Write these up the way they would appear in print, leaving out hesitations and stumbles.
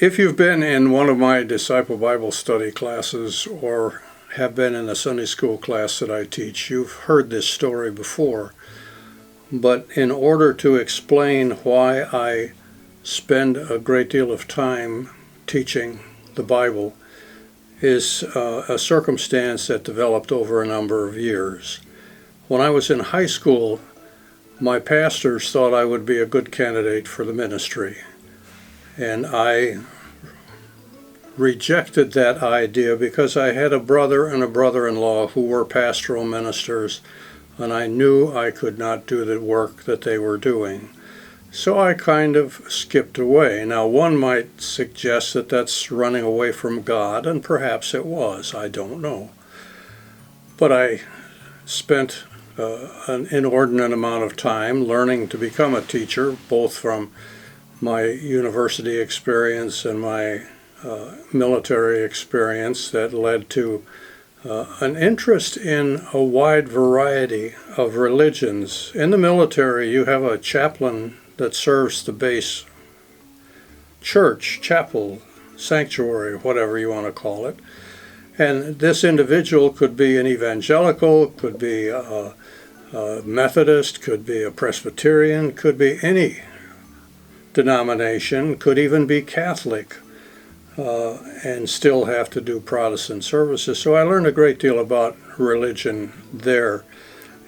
If you've been in one of my Disciple Bible Study classes or have been in a Sunday school class that I teach, you've heard this story before. But in order to explain why I spend a great deal of time teaching the Bible is a circumstance that developed over a number of years. When I was in high school, my pastors thought I would be a good candidate for the ministry. And I rejected that idea because I had a brother and a brother-in-law who were pastoral ministers, and I knew I could not do the work that they were doing. So I kind of skipped away. Now, one might suggest that that's running away from God, and perhaps it was. I don't know. But I spent an inordinate amount of time learning to become a teacher, both from my university experience and my military experience that led to an interest in a wide variety of religions. In the military, you have a chaplain that serves the base church, chapel, sanctuary, whatever you want to call it. And this individual could be an evangelical, could be a Methodist, could be a Presbyterian, could be any denomination, could even be Catholic, and still have to do Protestant services. So I learned a great deal about religion there.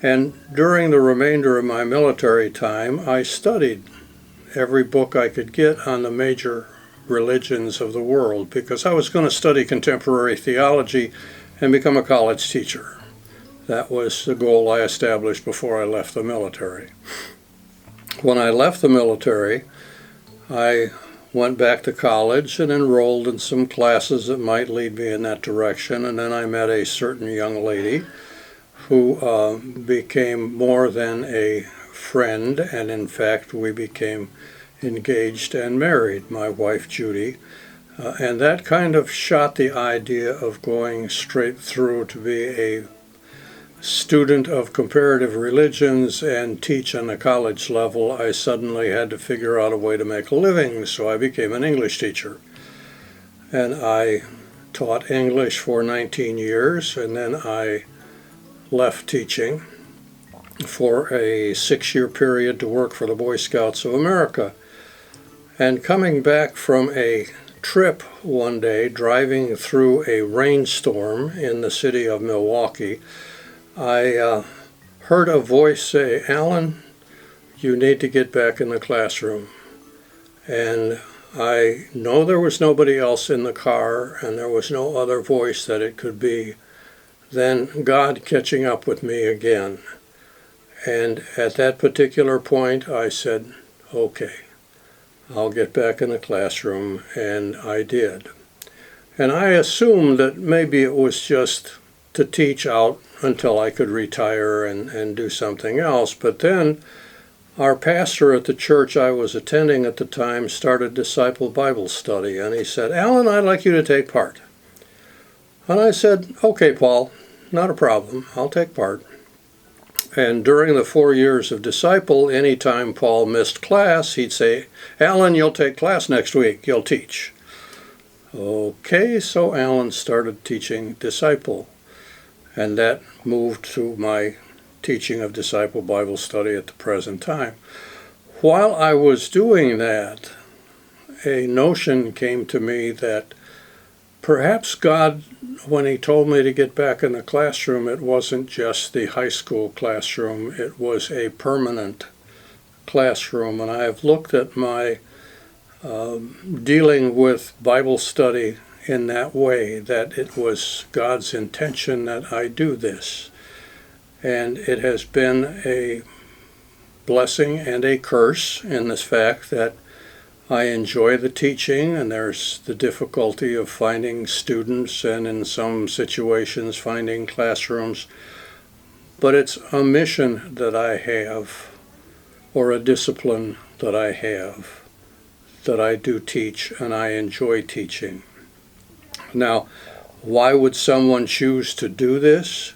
And during the remainder of my military time, I studied every book I could get on the major religions of the world, because I was going to study contemporary theology and become a college teacher. That was the goal I established before I left the military. When I left the military, I went back to college and enrolled in some classes that might lead me in that direction, and then I met a certain young lady who became more than a friend, and in fact we became engaged and married, my wife Judy, and that kind of shot the idea of going straight through to be a student of comparative religions and teach on the college level. I suddenly had to figure out a way to make a living, so I became an English teacher. And I taught English for 19 years, and then I left teaching for a 6-year period to work for the Boy Scouts of America. And coming back from a trip one day, driving through a rainstorm in the city of Milwaukee, I heard a voice say, "Alan, you need to get back in the classroom." And I know there was nobody else in the car, and there was no other voice that it could be than God catching up with me again. And at that particular point, I said, okay, I'll get back in the classroom, and I did. And I assumed that maybe it was just to teach out until I could retire and do something else. But then our pastor at the church I was attending at the time started Disciple Bible Study, and he said, "Alan, I'd like you to take part." And I said, "Okay, Paul, not a problem. I'll take part." And during the 4 years of Disciple, anytime Paul missed class, he'd say, "Alan, you'll take class next week. You'll teach." Okay, so Alan started teaching Disciple. And that moved to my teaching of Disciple Bible Study at the present time. While I was doing that, a notion came to me that perhaps God, when he told me to get back in the classroom, it wasn't just the high school classroom, it was a permanent classroom. And I have looked at my dealing with Bible study in that way, that it was God's intention that I do this. And it has been a blessing and a curse in this fact that I enjoy the teaching, and there's the difficulty of finding students and in some situations finding classrooms. But it's a mission that I have, or a discipline that I have, that I do teach, and I enjoy teaching. Now, why would someone choose to do this?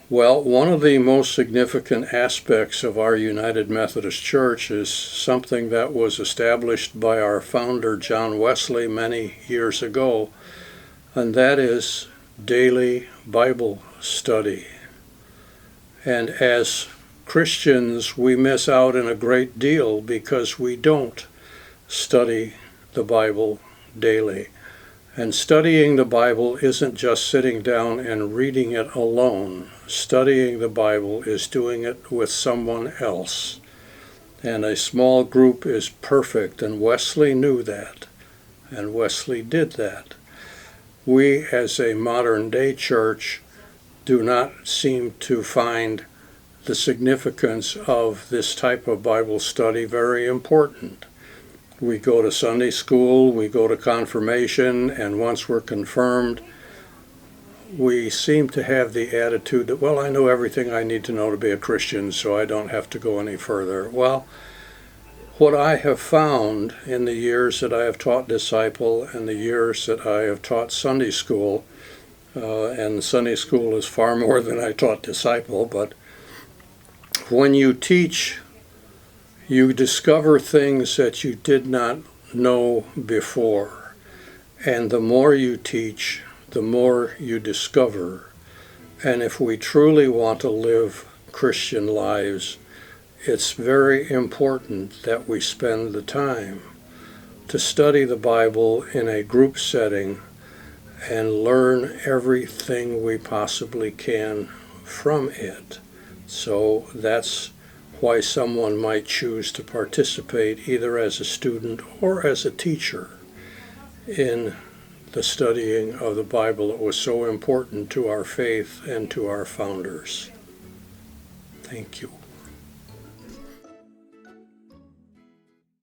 Well, one of the most significant aspects of our United Methodist Church is something that was established by our founder, John Wesley, many years ago, and that is daily Bible study. And as Christians, we miss out on a great deal because we don't study the Bible daily. And studying the Bible isn't just sitting down and reading it alone. Studying the Bible is doing it with someone else. And a small group is perfect, and Wesley knew that, and Wesley did that. We, as a modern-day church, do not seem to find the significance of this type of Bible study very important. We go to Sunday school, we go to confirmation, and once we're confirmed, we seem to have the attitude that, well, I know everything I need to know to be a Christian, so I don't have to go any further. Well, what I have found in the years that I have taught disciple and the years that I have taught Sunday school, and Sunday school is far more than I taught disciple, but when you teach, you discover things that you did not know before. And the more you teach, the more you discover. And if we truly want to live Christian lives, it's very important that we spend the time to study the Bible in a group setting and learn everything we possibly can from it. So that's why someone might choose to participate either as a student or as a teacher in the studying of the Bible that was so important to our faith and to our founders. Thank you.